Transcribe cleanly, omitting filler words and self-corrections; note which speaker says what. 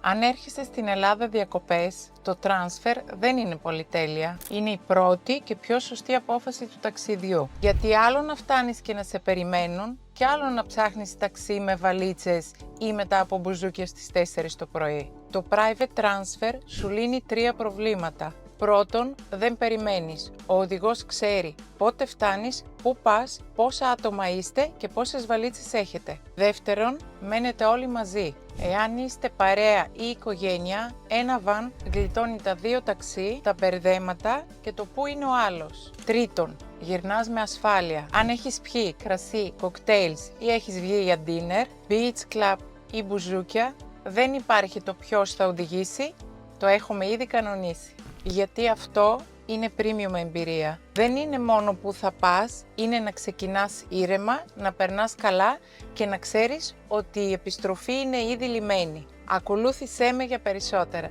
Speaker 1: Αν έρχεσαι στην Ελλάδα διακοπές, το transfer δεν είναι πολυτέλεια. Είναι η πρώτη και πιο σωστή απόφαση του ταξιδιού. Γιατί άλλο να φτάνεις και να σε περιμένουν και άλλο να ψάχνεις ταξί με βαλίτσες ή μετά από μπουζούκια στις 4 το πρωί. Το private transfer σου λύνει 3 προβλήματα. Πρώτον, δεν περιμένεις. Ο οδηγός ξέρει πότε φτάνεις, πού πας, πόσα άτομα είστε και πόσες βαλίτσες έχετε. Δεύτερον, μένετε όλοι μαζί. Εάν είστε παρέα ή οικογένεια, ένα βαν γλιτώνει τα 2 ταξί, τα μπερδέματα και το πού είναι ο άλλος. Τρίτον, γυρνάς με ασφάλεια. Αν έχεις πιει κρασί, κοκτέιλς ή έχεις βγει για dinner, beach club ή μπουζούκια, δεν υπάρχει το ποιος θα οδηγήσει, το έχουμε ήδη κανονίσει. Γιατί αυτό είναι premium εμπειρία. Δεν είναι μόνο που θα πας, είναι να ξεκινάς ήρεμα, να περνάς καλά και να ξέρεις ότι η επιστροφή είναι ήδη λυμμένη. Ακολούθησέ με για περισσότερα.